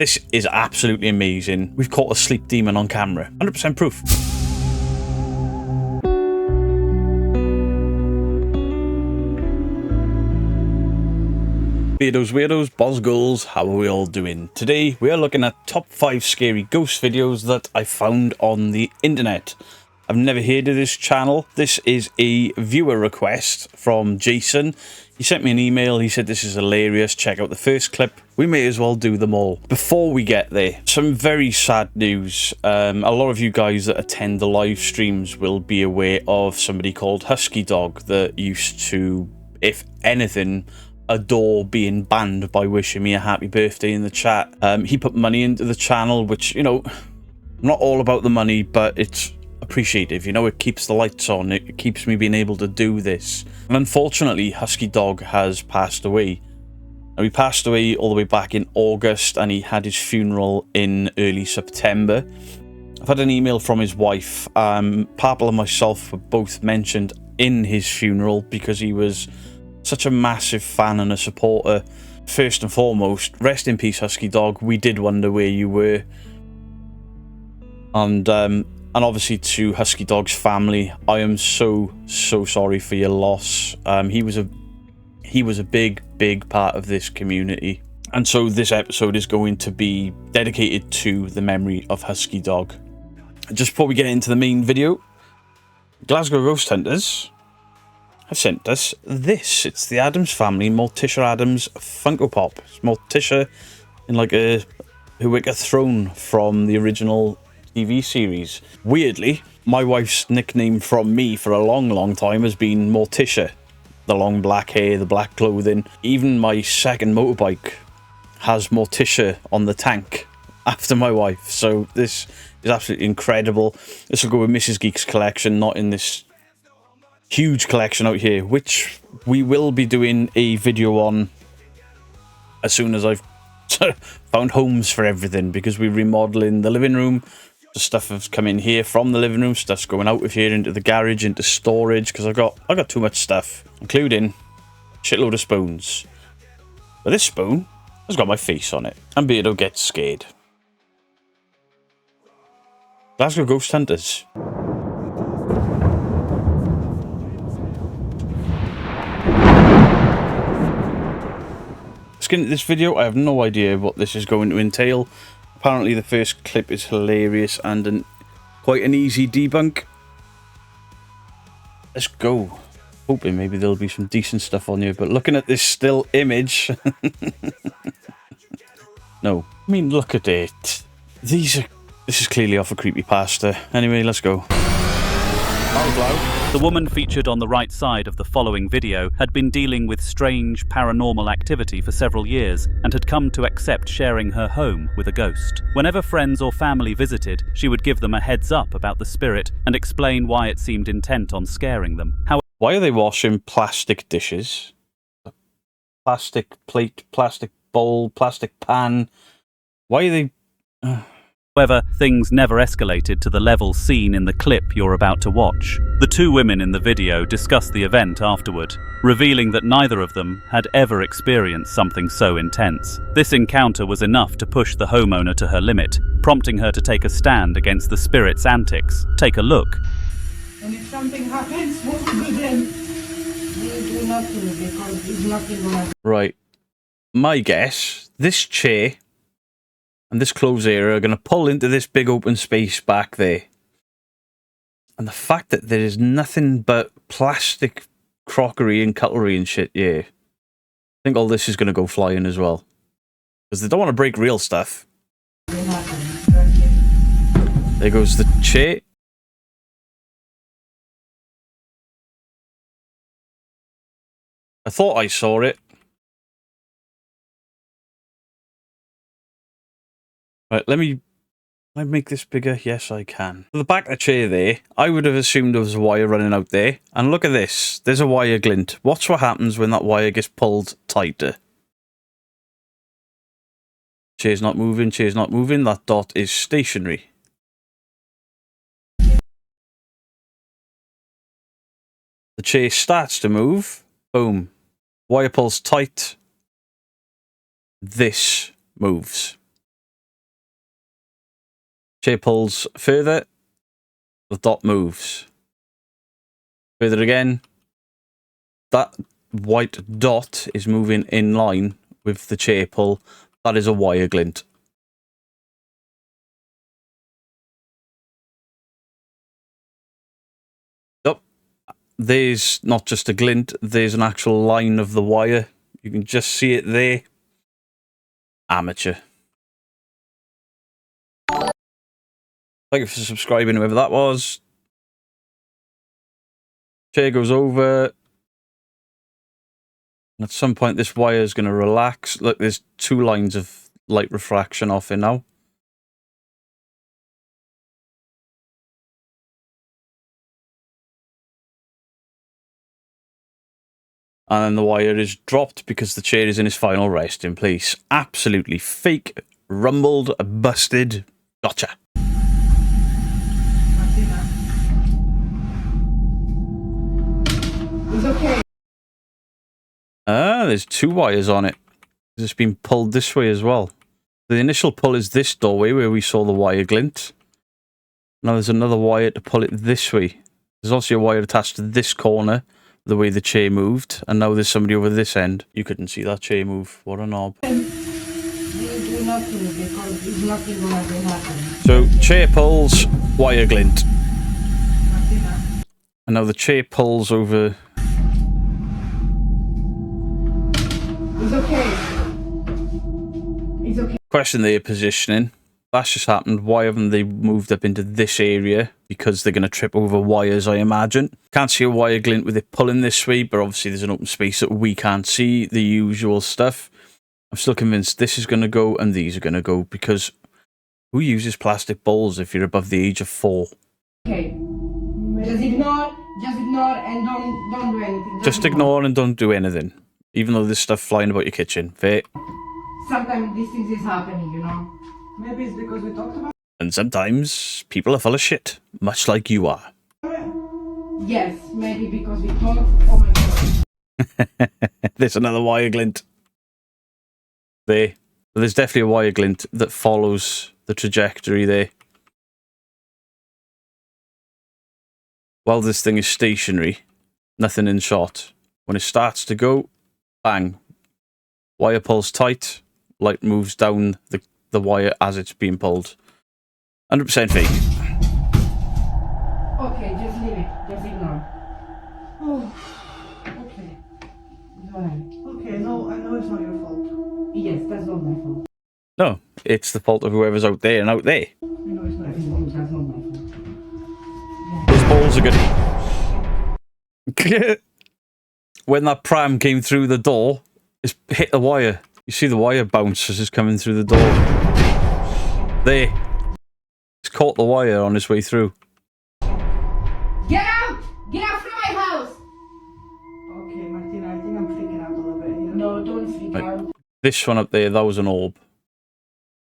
This is absolutely amazing. We've caught a sleep demon on camera. 100% proof. Beardos, weirdos, bozgoals, how are we all doing? Today we are looking at top 5 scary ghost videos that I found on the internet. I've never heard of this channel. This is a viewer request from Jason. He sent me an email. He said this is hilarious. Check out the first clip. We may as well do them all. Before we get there, some very sad news. A lot of you guys that attend the live streams will be aware of somebody called Husky Dog that used to, if anything, adore being banned by wishing me a happy birthday in the chat. He put money into the channel, which, you know, not all about the money, but it's appreciative. You know, it keeps the lights on. It keeps me being able to do this. And unfortunately, Husky Dog has passed away. Now, he passed away all the way back in August, and he had his funeral in early September. I've had an email from his wife. Purple and myself were both mentioned in his funeral because he was such a massive fan and a supporter. First and foremost, rest in peace, Husky Dog. We did wonder where you were. And obviously to Husky Dog's family, I am so sorry for your loss. He was a big part of this community. And so this episode is going to be dedicated to the memory of Husky Dog. Just before we get into the main video, Glasgow Ghost Hunters have sent us this. It's the Addams family, Morticia Addams Funko Pop. It's Morticia in like a wicker throne from the original TV series. Weirdly, my wife's nickname from me for a long time has been Morticia. The long black hair, the black clothing. Even my second motorbike has Morticia on the tank after my wife. So this is absolutely incredible. This will go with Mrs. Geek's collection, not in this huge collection out here, which we will be doing a video on as soon as I've found homes for everything, because we're remodeling the living room. The stuff has come in here from the living room, stuff's going out of here into the garage, into storage, because I got too much stuff, including a shitload of spoons. But this spoon has got my face on it, and Beardo gets scared. Glasgow Ghost Hunters. Into this video, I have no idea what this is going to entail. Apparently the first clip is hilarious and quite an easy debunk. Let's go. Hoping maybe there'll be some decent stuff on here, but looking at this still image no, I mean, look at it. This is clearly off a creepypasta. Anyway, let's go. The woman featured on the right side of the following video had been dealing with strange paranormal activity for several years and had come to accept sharing her home with a ghost. Whenever friends or family visited, she would give them a heads up about the spirit and explain why it seemed intent on scaring them. Why are they washing plastic dishes? Plastic plate, plastic bowl, plastic pan? Why are they... However, things never escalated to the level seen in the clip you're about to watch. The two women in the video discussed the event afterward, revealing that neither of them had ever experienced something so intense. This encounter was enough to push the homeowner to her limit, prompting her to take a stand against the spirit's antics. Take a look. And if something happens, what to do then? We do nothing because it's nothing gonna... Right. My guess, this chair and this clothes area are going to pull into this big open space back there. And the fact that there is nothing but plastic crockery and cutlery and shit, yeah. I think all this is going to go flying as well. Because they don't want to break real stuff. There goes the chair. I thought I saw it. Right, let me make this bigger. Yes, I can. The back of the chair there, I would have assumed there was a wire running out there. And look at this. There's a wire glint. Watch what happens when that wire gets pulled tighter. Chair's not moving. Chair's not moving. That dot is stationary. The chair starts to move. Boom. Wire pulls tight. This moves. Chair pulls further, the dot moves. Further again, that white dot is moving in line with the chair pull. That is a wire glint. Oh, there's not just a glint, there's an actual line of the wire. You can just see it there. Amateur. Thank you for subscribing, whoever that was. Chair goes over. And at some point, this wire is going to relax. Look, there's 2 lines of light refraction off it now. And then the wire is dropped because the chair is in its final resting place. Absolutely fake, rumbled, busted. Gotcha. It's okay. Ah, there's 2 wires on it. It's been pulled this way as well. The initial pull is this doorway where we saw the wire glint. Now there's another wire to pull it this way. There's also a wire attached to this corner, the way the chair moved. And now there's somebody over this end. You couldn't see that chair move. What a knob. We do nothing because it's nothing gonna happen. So, chair pulls, wire glint. And now the chair pulls over. It's okay. It's okay. Question their positioning. That's just happened. Why haven't they moved up into this area? Because they're going to trip over wires, I imagine. Can't see a wire glint with it pulling this way, but obviously there's an open space that we can't see. The usual stuff. I'm still convinced this is going to go and these are going to go, because who uses plastic bowls if you're above the age of 4? Okay. Just ignore and don't do anything. Just ignore and don't do anything. Even though there's stuff flying about your kitchen. Fair. Sometimes these things is happening, you know. Maybe it's because we talked about it. And sometimes people are full of shit, much like you are. Yes, maybe because we talked. Oh my god. There's another wire glint. There. There's definitely a wire glint that follows the trajectory there. While this thing is stationary, nothing in shot. When it starts to go, bang. Wire pulls tight, light moves down the wire as it's being pulled. 100% fake. Okay, just leave it. Just ignore. Oh, okay. It's alright. Okay, no, I know it's not your fault. Yes, that's not my fault. No, it's the fault of whoever's out there and out there. I know it's not your fault. That's not my fault. Those balls are good. When that pram came through the door, it's hit the wire. You see the wire bounce as it's coming through the door. There. It's caught the wire on its way through. Get out! Get out from my house! Okay, Martina, I think I'm freaking out a little bit here. No, don't freak out. This one up there, that was an orb.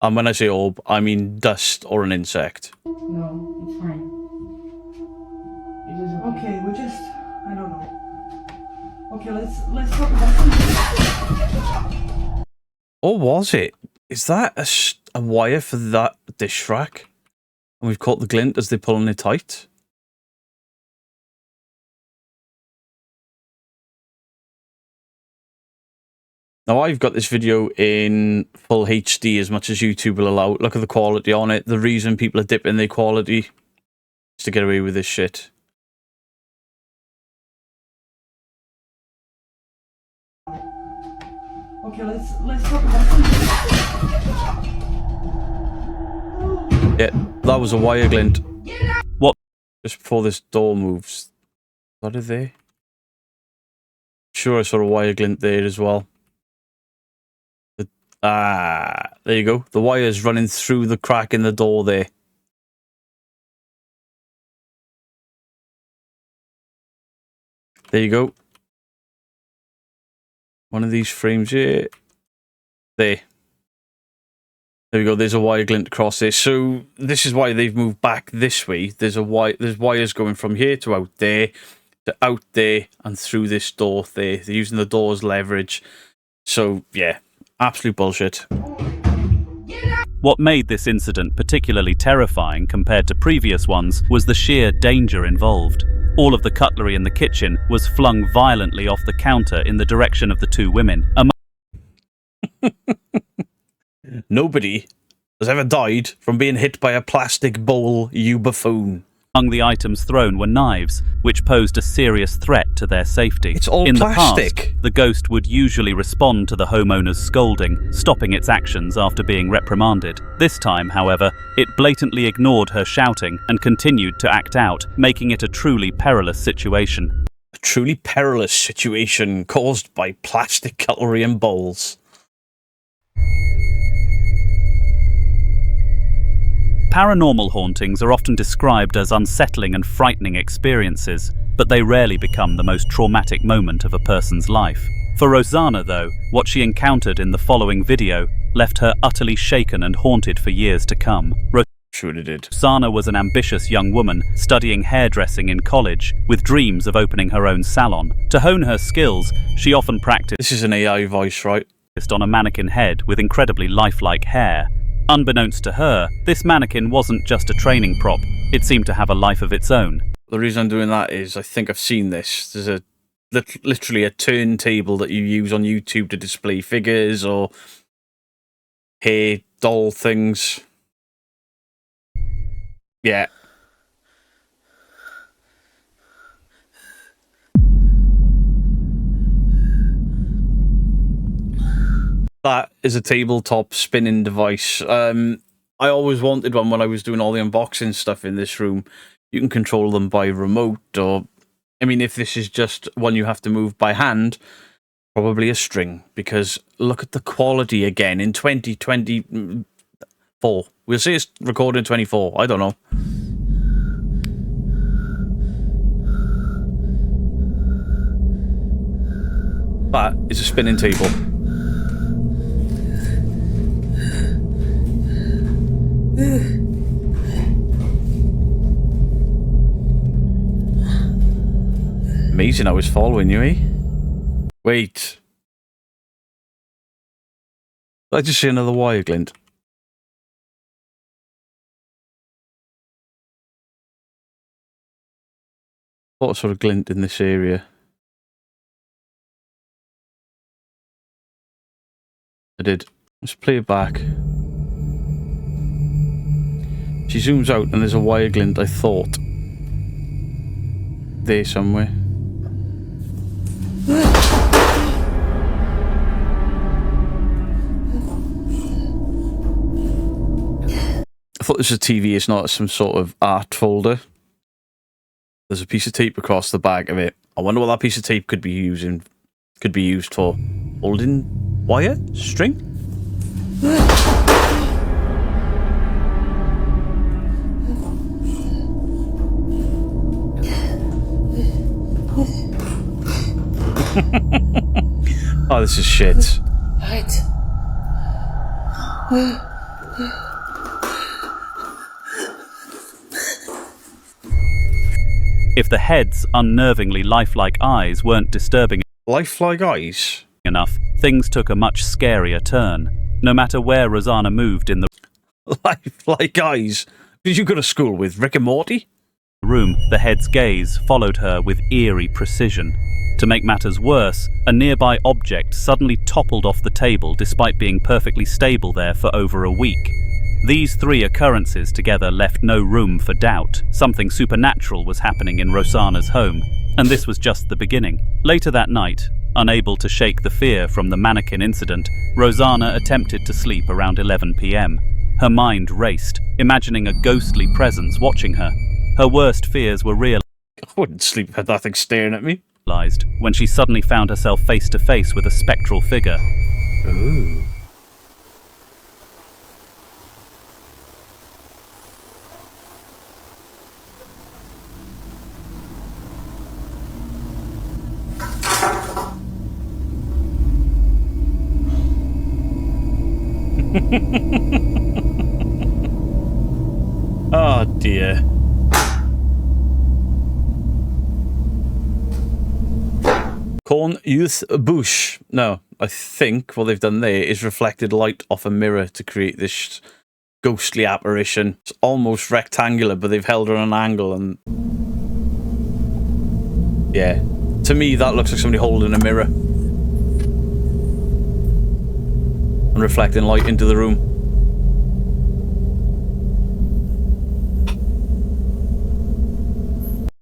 And when I say orb, I mean dust or an insect. No, it's fine. It is okay. We just, I don't know. Okay, let's talk about something. Or was it? Is that a wire for that dish rack? And we've caught the glint as they're pulling it tight? Now, I've got this video in full HD as much as YouTube will allow. Look at the quality on it. The reason people are dipping their quality is to get away with this shit. Okay, let's talk about something. Yeah, that was a wire glint. What? Just before this door moves. What are they? Sure, I saw a wire glint there as well. There you go. The wire's running through the crack in the door there. There you go. One of these frames here. There. There we go. There's a wire glint across there. So this is why they've moved back this way. There's wires going from here to out there, and through this door there. They're using the door as leverage. So yeah, absolute bullshit. What made this incident particularly terrifying compared to previous ones was the sheer danger involved. All of the cutlery in the kitchen was flung violently off the counter in the direction of the two women. Nobody has ever died from being hit by a plastic bowl, you buffoon. Among the items thrown were knives, which posed a serious threat to their safety. It's all in plastic. The past, the ghost would usually respond to the homeowner's scolding, stopping its actions after being reprimanded. This time, however, it blatantly ignored her shouting and continued to act out, making it a truly perilous situation. A truly perilous situation caused by plastic cutlery and bowls. Paranormal hauntings are often described as unsettling and frightening experiences, but they rarely become the most traumatic moment of a person's life. For Rosanna, though, what she encountered in the following video left her utterly shaken and haunted for years to come. Sure it did. Rosanna was an ambitious young woman studying hairdressing in college, with dreams of opening her own salon. To hone her skills, she often practiced This is an AI voice, right? on a mannequin head with incredibly lifelike hair. Unbeknownst to her, this mannequin wasn't just a training prop, it seemed to have a life of its own. The reason I'm doing that is I think I've seen this. There's literally a turntable that you use on YouTube to display figures or hair doll things. Yeah. That is a tabletop spinning device. I always wanted one when I was doing all the unboxing stuff in this room. You can control them by remote, or, I mean, if this is just one you have to move by hand, probably a string, because look at the quality again in 2024. We'll say it's recorded in 24. I don't know. That is a spinning table. Amazing, I was following you, eh? Wait. Did I just see another wire glint? What sort of glint in this area? I did. Let's play it back. She zooms out and there's a wire glint, I thought. There somewhere. I thought this was a TV, it's not some sort of art folder. There's a piece of tape across the back of it. I wonder what that piece of tape could be used for. Holding wire? String? Oh, this is shit. Right. If the head's unnervingly lifelike eyes weren't disturbing Lifelike eyes? enough, things took a much scarier turn. No matter where Rosanna moved in the Lifelike eyes? Did you go to school with Rick and Morty? room, the head's gaze followed her with eerie precision. To make matters worse, a nearby object suddenly toppled off the table despite being perfectly stable there for over a week. These three occurrences together left no room for doubt. Something supernatural was happening in Rosanna's home, and this was just the beginning. Later that night, unable to shake the fear from the mannequin incident, Rosanna attempted to sleep around 11 p.m. Her mind raced, imagining a ghostly presence watching her. Her worst fears were realized I wouldn't sleep with that thing staring at me. when she suddenly found herself face to face with a spectral figure. Ooh. Oh dear. Corn Youth Bush. No, I think what they've done there is reflected light off a mirror to create this ghostly apparition. It's almost rectangular, but they've held her on an angle, and yeah, to me that looks like somebody holding a mirror and reflecting light into the room.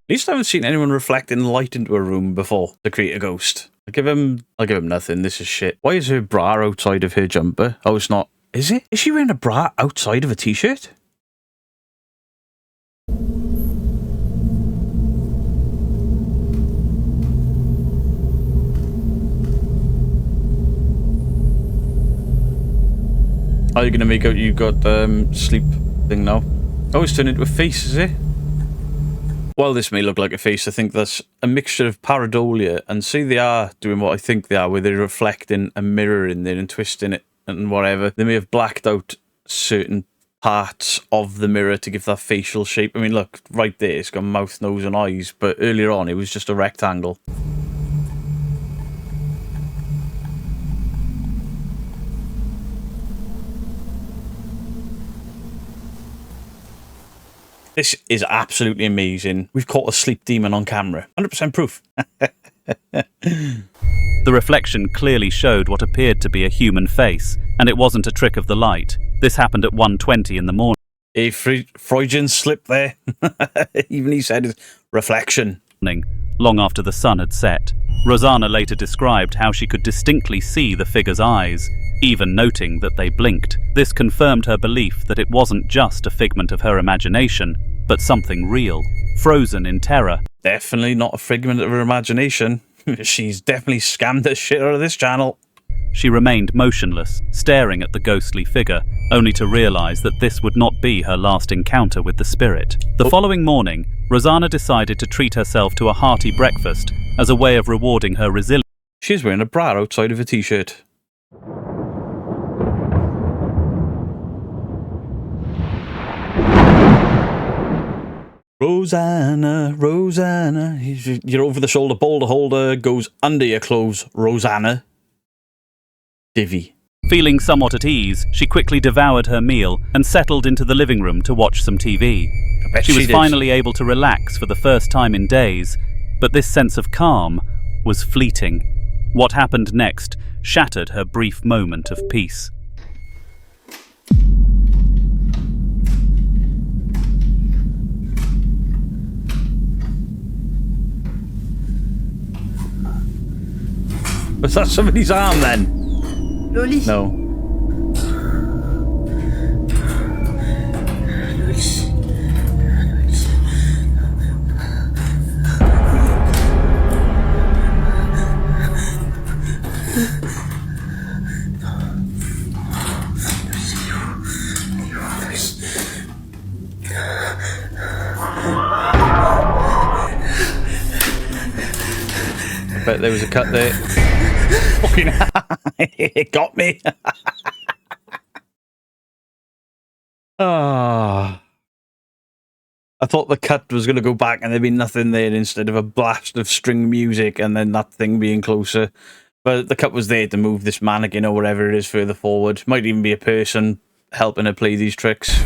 At least I haven't seen anyone reflecting light into a room before to create a ghost. I'll give him nothing. This is shit. Why is her bra outside of her jumper? Oh, it's not. Is it? Is she wearing a bra outside of a t-shirt? Are you going to make out you got sleep thing now? Oh, it's turned into a face, is it? While this may look like a face, I think that's a mixture of pareidolia and see they are doing what I think they are, where they're reflecting a mirror in there and twisting it and whatever. They may have blacked out certain parts of the mirror to give that facial shape. I mean, look, right there, it's got mouth, nose and eyes, but earlier on it was just a rectangle. This is absolutely amazing. We've caught a sleep demon on camera. 100% proof. The reflection clearly showed what appeared to be a human face, and it wasn't a trick of the light. This happened at 1:20 in the morning. A Freudian slip there. Even he said reflection. Long after the sun had set. Rosanna later described how she could distinctly see the figure's eyes, even noting that they blinked. This confirmed her belief that it wasn't just a figment of her imagination, but something real, frozen in terror. Definitely not a figment of her imagination. She's definitely scammed the shit out of this channel. She remained motionless, staring at the ghostly figure, only to realize that this would not be her last encounter with the spirit. The following morning, Rosanna decided to treat herself to a hearty breakfast as a way of rewarding her resilience. She's wearing a bra outside of a t-shirt. Rosanna, Rosanna. Your over-the-shoulder boulder holder goes under your clothes, Rosanna. Divvy. Feeling somewhat at ease, she quickly devoured her meal and settled into the living room to watch some TV. She was finally able to relax for the first time in days, but this sense of calm was fleeting. What happened next shattered her brief moment of peace. Was that somebody's arm then? Loli. No. I bet there was a cut there. Fucking it got me. Ah. I thought the cut was going to go back and there'd be nothing there instead of a blast of string music and then that thing being closer. But the cut was there to move this mannequin or whatever it is further forward. Might even be a person helping her play these tricks.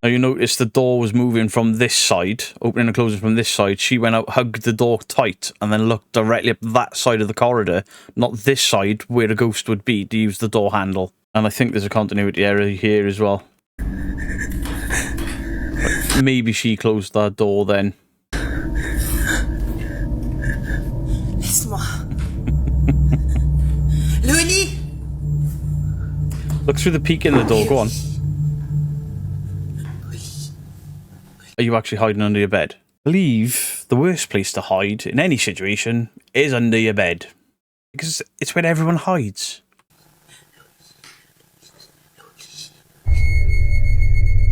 Now you notice the door was moving from this side, opening and closing from this side. She went out, hugged the door tight, and then looked directly up that side of the corridor, not this side where a ghost would be, to use the door handle. And I think there's a continuity error here as well. But maybe she closed that door then. Laisse-moi. Loli. Look through the peek in the door, go on. Are you actually hiding under your bed? I believe the worst place to hide in any situation is under your bed. Because it's where everyone hides.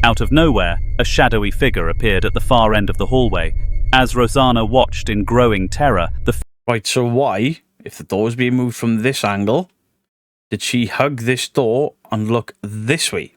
Out of nowhere, a shadowy figure appeared at the far end of the hallway. As Rosanna watched in growing terror, Right, so why, if the door is being moved from this angle, did she hug this door and look this way?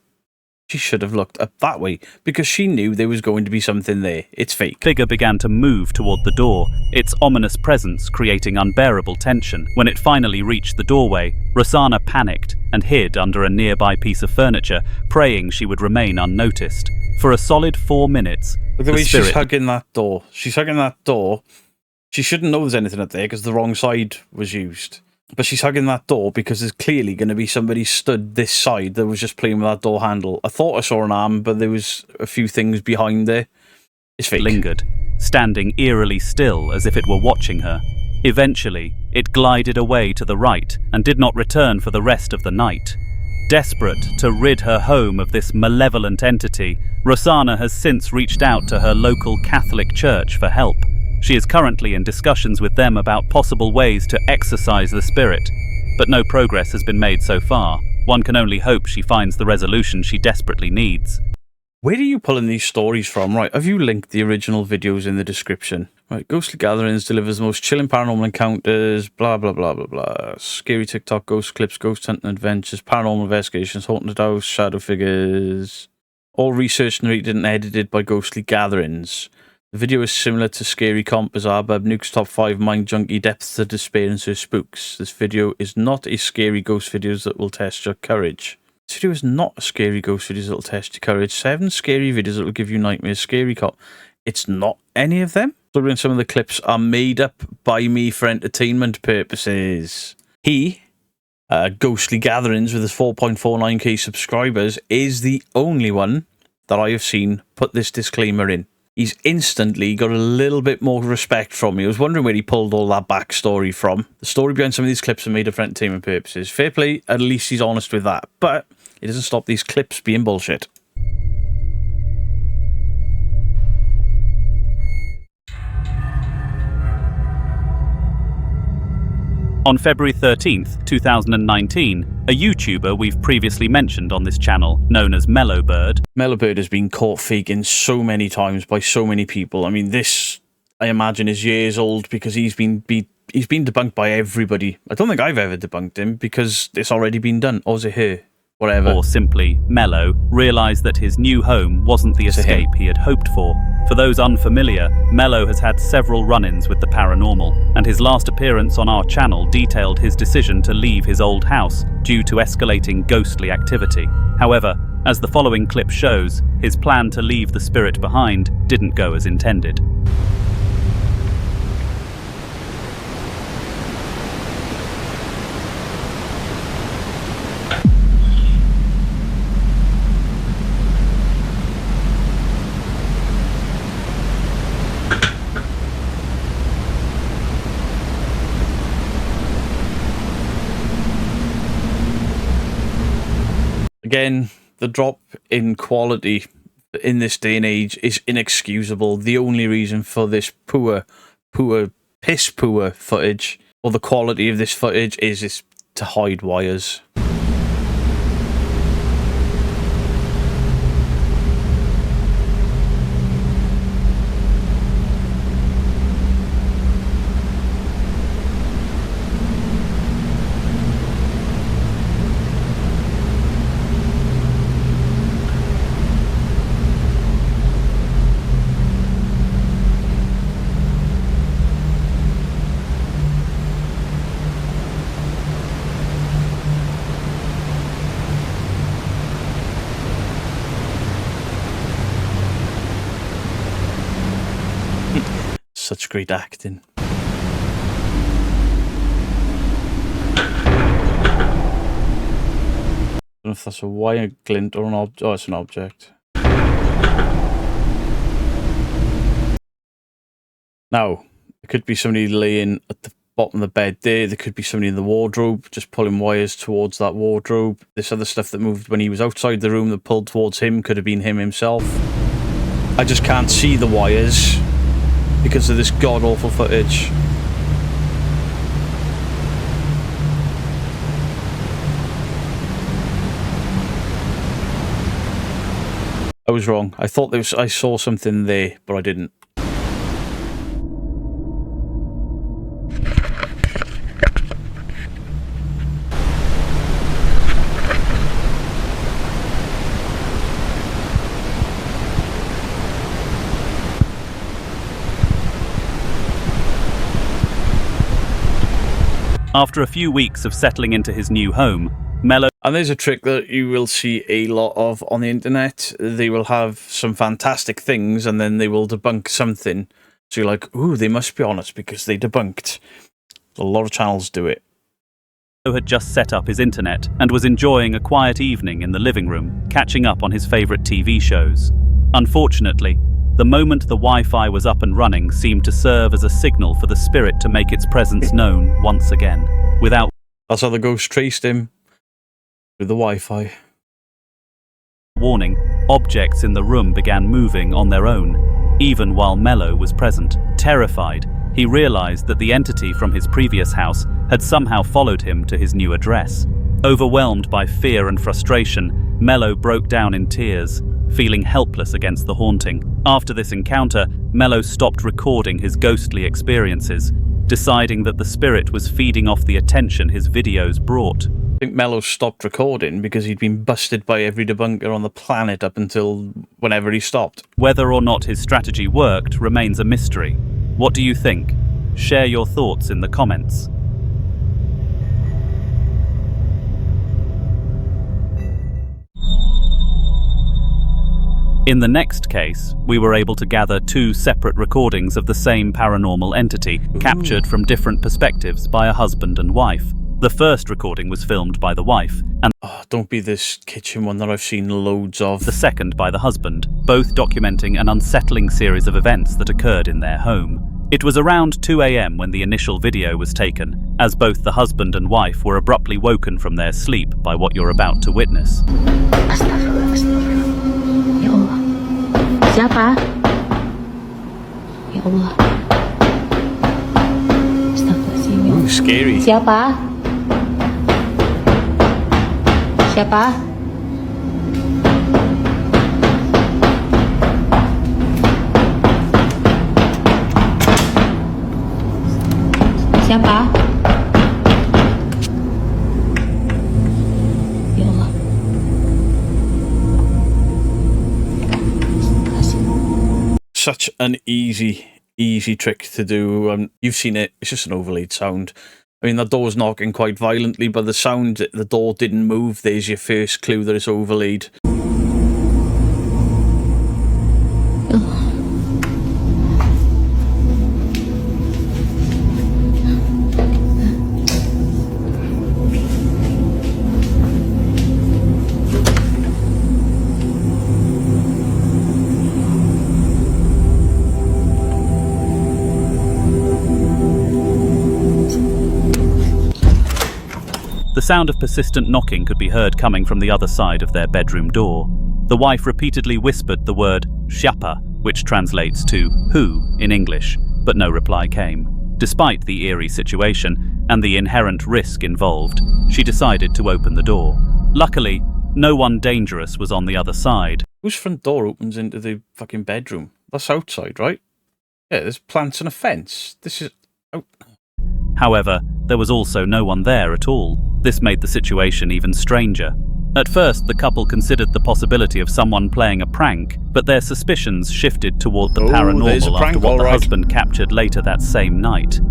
She should have looked up that way, because she knew there was going to be something there. It's fake. Figure began to move toward the door, its ominous presence creating unbearable tension. When it finally reached the doorway, Rosanna panicked and hid under a nearby piece of furniture, praying she would remain unnoticed. For a solid 4 minutes, Look the way she's hugging that door. She's hugging that door. She shouldn't know there's anything up there because the wrong side was used. But she's hugging that door because there's clearly going to be somebody stood this side that was just playing with that door handle. I thought I saw an arm, but there was a few things behind there. It's fake. Lingered, standing eerily still as if it were watching her. Eventually, it glided away to the right and did not return for the rest of the night. Desperate to rid her home of this malevolent entity, Rosanna has since reached out to her local Catholic church for help. She is currently in discussions with them about possible ways to exorcise the spirit, but no progress has been made so far. One can only hope she finds the resolution she desperately needs. Where are you pulling these stories from? Right, have you linked the original videos in the description? Right, Ghostly Gatherings delivers the most chilling paranormal encounters, blah, blah, blah, blah, blah. Scary TikTok, ghost clips, ghost hunting adventures, paranormal investigations, haunted house, shadow figures. All researched, narrated, and edited by Ghostly Gatherings. The video is similar to Scary Comp, Bizarre Bub, Nuke's Top 5, Mind Junkie, Depths of Despair, and Sir Spooks. This video is not a scary ghost video that will test your courage. This video is not a scary ghost video that will test your courage. 7 scary videos that will give you nightmares. Scary Cop. It's not any of them. Considering some of the clips are made up by me for entertainment purposes. He, Ghostly Gatherings, with his 4.49k subscribers, is the only one that I have seen put this disclaimer in. He's instantly got a little bit more respect from me. I was wondering where he pulled all that backstory from. The story behind some of these clips are made up for entertainment purposes. Fair play, at least he's honest with that. But it doesn't stop these clips being bullshit. On February 13th, 2019, a YouTuber we've previously mentioned on this channel, known as Mellow has been caught faking so many times by so many people. I mean, this, I imagine, is years old because he's been debunked by everybody. I don't think I've ever debunked him because it's already been done. Or is it her? Whatever. Or simply Mellow, realised that his new home wasn't the escape he had hoped for. For those unfamiliar, Mellow has had several run-ins with the paranormal, and his last appearance on our channel detailed his decision to leave his old house due to escalating ghostly activity. However, as the following clip shows, his plan to leave the spirit behind didn't go as intended. Again, the drop in quality in this day and age is inexcusable. The only reason for this piss poor footage, or the quality of this footage, is to hide wires. Such great acting. I don't know if that's a wire glint or an object. Oh, it's an object. Now, it could be somebody laying at the bottom of the bed there. There could be somebody in the wardrobe just pulling wires towards that wardrobe. This other stuff that moved when he was outside the room that pulled towards him could have been him himself. I just can't see the wires because of this god-awful footage. I was wrong. I thought I saw something there, but I didn't. After a few weeks of settling into his new home, Mellow... And there's a trick that you will see a lot of on the internet. They will have some fantastic things and then they will debunk something. So you're like, ooh, they must be honest because they debunked. A lot of channels do it. had just set up his internet and was enjoying a quiet evening in the living room, catching up on his favorite TV shows. Unfortunately, the moment the Wi-Fi was up and running seemed to serve as a signal for the spirit to make its presence known once again. Without... That's how the ghost traced him. With the Wi-Fi. warning, objects in the room began moving on their own, even while Mellow was present. Terrified, he realized that the entity from his previous house had somehow followed him to his new address. Overwhelmed by fear and frustration, Mellow broke down in tears, feeling helpless against the haunting. After this encounter, Mellow stopped recording his ghostly experiences, deciding that the spirit was feeding off the attention his videos brought. I think Mellow stopped recording because he'd been busted by every debunker on the planet up until whenever he stopped. Whether or not his strategy worked remains a mystery. What do you think? Share your thoughts in the comments. In the next case, we were able to gather two separate recordings of the same paranormal entity, captured from different perspectives by a husband and wife. The first recording was filmed by the wife, and don't be this kitchen one that I've seen loads of. The second by the husband, both documenting an unsettling series of events that occurred in their home. It was around 2 a.m. when the initial video was taken, as both the husband and wife were abruptly woken from their sleep by what you're about to witness. Ya Allah. Siapa? Ya Allah. Astagfirullahaladzim. Ooh, scary. Siapa? Siapa? Siapa? Ya Allah. Such an easy trick to do. You've seen it. It's just an overlaid sound. I mean, the door's knocking quite violently, but the sound, the door didn't move. There's your first clue that it's overlaid. The sound of persistent knocking could be heard coming from the other side of their bedroom door. The wife repeatedly whispered the word "siapa," which translates to "who" in English, but no reply came. Despite the eerie situation and the inherent risk involved, she decided to open the door. Luckily, no one dangerous was on the other side. Whose front door opens into the fucking bedroom? That's outside, right? Yeah, there's plants and a fence. This is... Oh. However, there was also no one there at all. This made the situation even stranger. At first, the couple considered the possibility of someone playing a prank, but their suspicions shifted toward the paranormal after what the husband captured later that same night.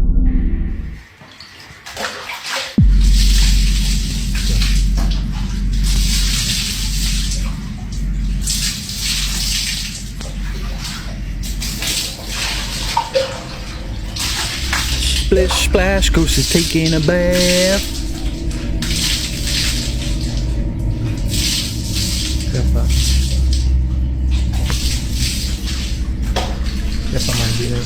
Splish splash, ghost is taking a bath. Siapa? Siapa mandinya?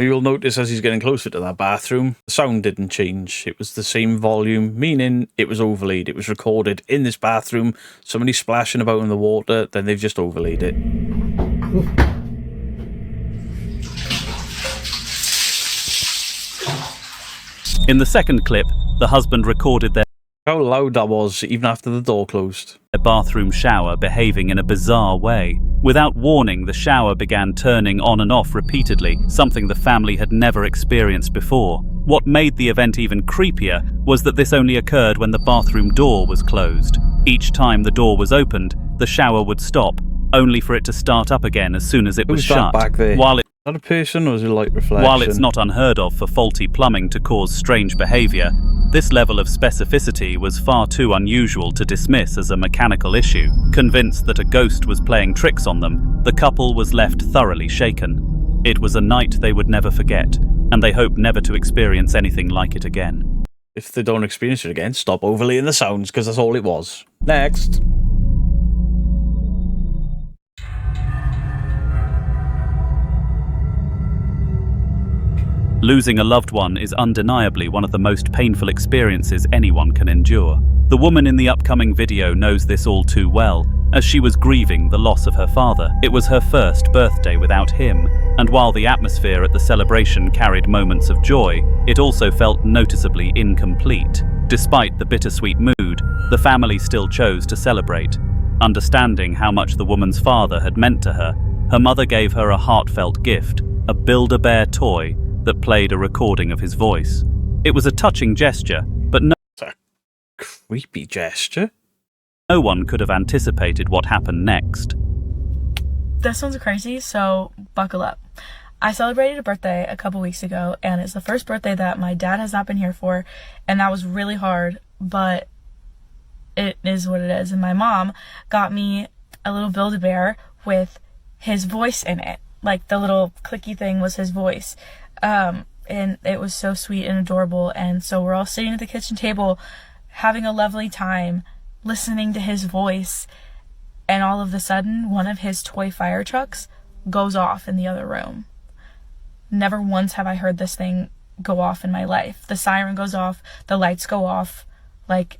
You'll notice as he's getting closer to that bathroom, the sound didn't change. It was the same volume, meaning it was overlaid. It was recorded in this bathroom. Somebody splashing about in the water, then they've just overlaid it. In the second clip, the husband recorded their How loud that was, even after the door closed. bathroom shower behaving in a bizarre way. Without warning, the shower began turning on and off repeatedly, something the family had never experienced before. What made the event even creepier was that this only occurred when the bathroom door was closed. Each time the door was opened, the shower would stop, only for it to start up again as soon as it was shut. Back there? While it Is that a person or is it a light reflection? While it's not unheard of for faulty plumbing to cause strange behavior, this level of specificity was far too unusual to dismiss as a mechanical issue. Convinced that a ghost was playing tricks on them, the couple was left thoroughly shaken. It was a night they would never forget, and they hope never to experience anything like it again. If they don't experience it again, stop overlaying the sounds, because that's all it was. Next. Losing a loved one is undeniably one of the most painful experiences anyone can endure. The woman in the upcoming video knows this all too well, as she was grieving the loss of her father. It was her first birthday without him, and while the atmosphere at the celebration carried moments of joy, it also felt noticeably incomplete. Despite the bittersweet mood, the family still chose to celebrate. Understanding how much the woman's father had meant to her, her mother gave her a heartfelt gift, a Build-A-Bear toy that played a recording of his voice. It was a touching gesture, but It's a creepy gesture. no one could have anticipated what happened next. This one's crazy, so buckle up. I celebrated a birthday a couple weeks ago, and it's the first birthday that my dad has not been here for, and that was really hard, but it is what it is. And my mom got me a little Build-A-Bear with his voice in it. Like, the little clicky thing was his voice. And it was so sweet and adorable, and so we're all sitting at the kitchen table having a lovely time listening to his voice, and all of a sudden one of his toy fire trucks goes off in the other room. Never once have I heard this thing go off in my life. The siren goes off, the lights go off. Like,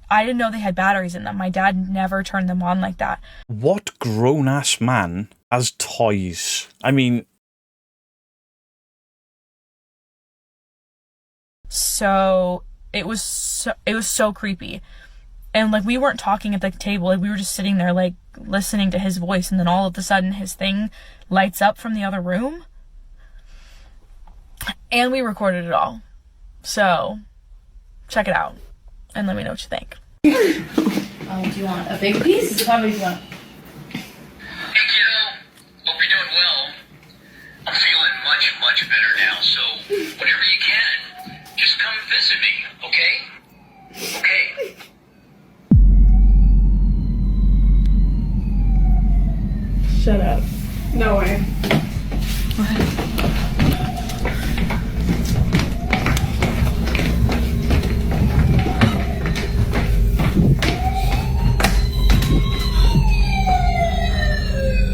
I didn't know they had batteries in them. My dad never turned them on like that. What grown-ass man has toys? I mean... So it was so creepy. And like, we weren't talking at the table, like we were just sitting there like listening to his voice, and then all of a sudden his thing lights up from the other room. And we recorded it all. So check it out and let me know what you think. Do you want a big piece? How many do you want? Hey kiddo, hope you're doing well. I'm feeling much better now, so whenever you can, just come visit me, okay? Okay. Shut up. No way.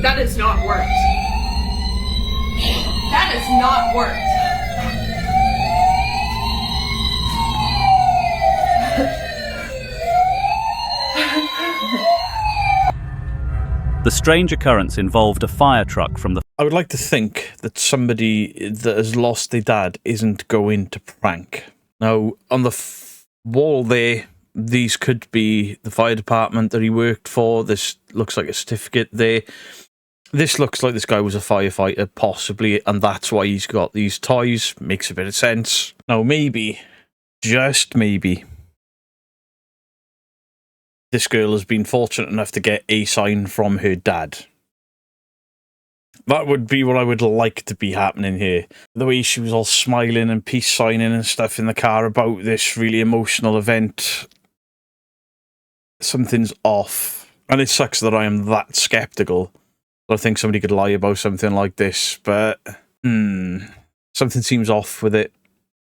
That has not worked. That has not worked. The strange occurrence involved a fire truck from the I would like to think that somebody that has lost their dad isn't going to prank. Now, on the wall there, these could be the fire department that he worked for. This looks like a certificate there. This looks like this guy was a firefighter, possibly, and that's why he's got these toys. Makes a bit of sense. Now, maybe, just maybe, this girl has been fortunate enough to get a sign from her dad. That would be what I would like to be happening here. The way she was all smiling and peace signing and stuff in the car about this really emotional event. Something's off. And it sucks that I am that skeptical. I think somebody could lie about something like this, but something seems off with it.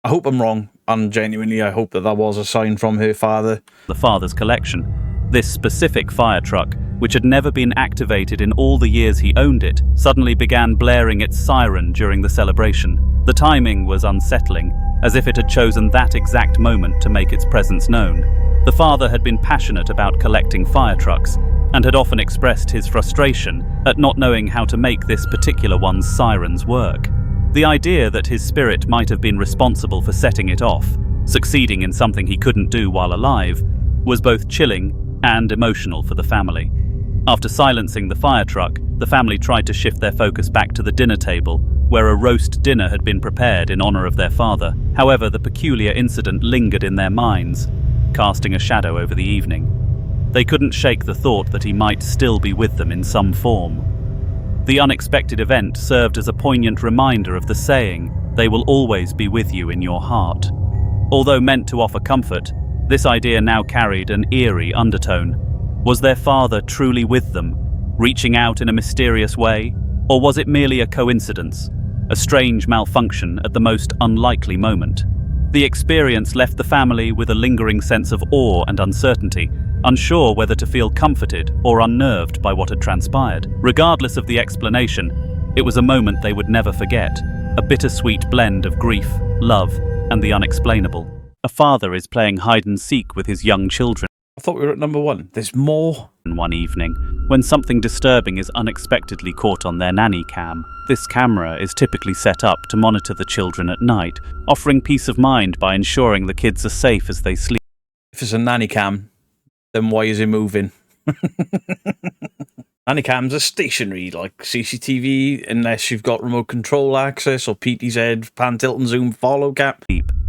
I hope I'm wrong, and genuinely I hope that that was a sign from her father. The father's collection. This specific fire truck, which had never been activated in all the years he owned it, suddenly began blaring its siren during the celebration. The timing was unsettling, as if it had chosen that exact moment to make its presence known. The father had been passionate about collecting fire trucks, and had often expressed his frustration at not knowing how to make this particular one's sirens work. The idea that his spirit might have been responsible for setting it off, succeeding in something he couldn't do while alive, was both chilling and emotional for the family. After silencing the fire truck, the family tried to shift their focus back to the dinner table, where a roast dinner had been prepared in honor of their father. However, the peculiar incident lingered in their minds, casting a shadow over the evening. They couldn't shake the thought that he might still be with them in some form. The unexpected event served as a poignant reminder of the saying, "They will always be with you in your heart." Although meant to offer comfort, this idea now carried an eerie undertone. Was their father truly with them, reaching out in a mysterious way? Or was it merely a coincidence, a strange malfunction at the most unlikely moment? The experience left the family with a lingering sense of awe and uncertainty, unsure whether to feel comforted or unnerved by what had transpired. Regardless of the explanation, it was a moment they would never forget, a bittersweet blend of grief, love, and the unexplainable. A father is playing hide and seek with his young children. I thought we were at number 1. There's more. One evening, when something disturbing is unexpectedly caught on their nanny cam. This camera is typically set up to monitor the children at night, offering peace of mind by ensuring the kids are safe as they sleep. If it's a nanny cam, then why is it moving? Nanny cams are stationary, like CCTV, unless you've got remote control access or PTZ, pan, tilt and zoom, follow gap.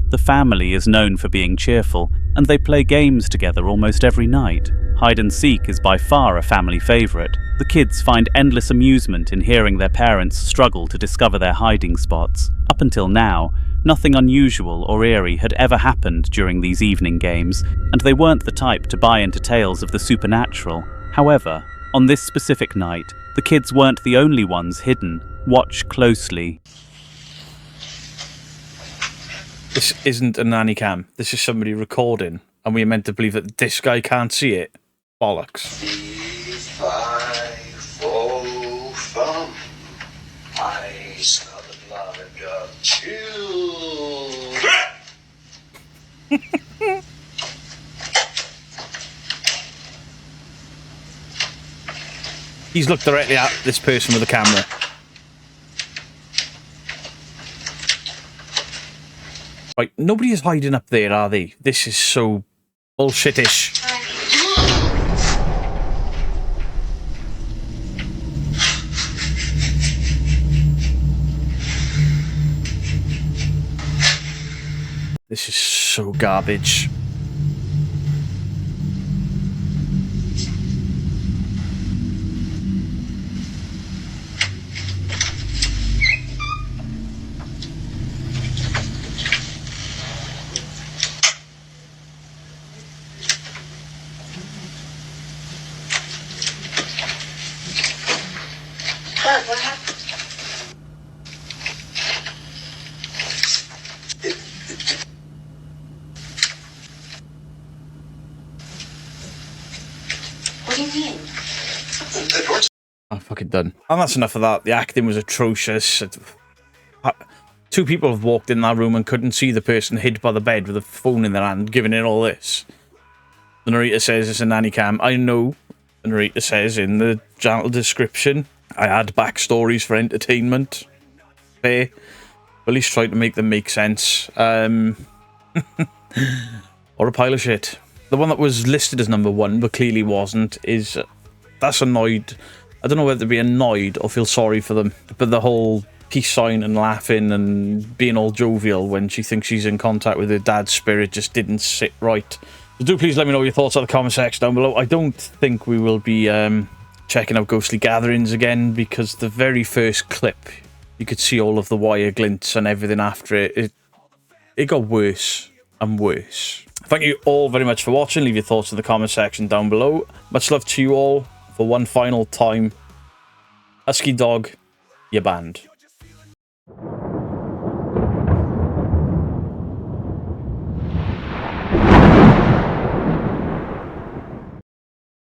The family is known for being cheerful, and they play games together almost every night. Hide and seek is by far a family favourite. The kids find endless amusement in hearing their parents struggle to discover their hiding spots. Up until now, nothing unusual or eerie had ever happened during these evening games, and they weren't the type to buy into tales of the supernatural. However, on this specific night, the kids weren't the only ones hidden. Watch closely. This isn't a nanny cam. This is somebody recording, and we're meant to believe that this guy can't see it. Bollocks. I smell the blood of children. He's looked directly at this person with the camera. Right, nobody is hiding up there, are they? This is so bullshitish. This is so garbage. What happened? What do you mean? I'm fucking done. And that's enough of that. The acting was atrocious. Two people have walked in that room and couldn't see the person hid by the bed with a phone in their hand, giving it all this. The narrator says it's a nanny cam. I know the narrator says in the channel description, I add backstories for entertainment. Fair. At least try to make them make sense. Or a pile of shit. The one that was listed as number 1, but clearly wasn't, is... that's annoyed. I don't know whether to be annoyed or feel sorry for them. But the whole peace sign and laughing and being all jovial when she thinks she's in contact with her dad's spirit just didn't sit right. So do please let me know your thoughts in the comment section down below. I don't think we will be checking out Ghostly Gatherings again, because the very first clip, you could see all of the wire glints and everything after it. It got worse and worse. Thank you all very much for watching. Leave your thoughts in the comment section down below. Much love to you all. For one final time, Husky Dog, you're banned.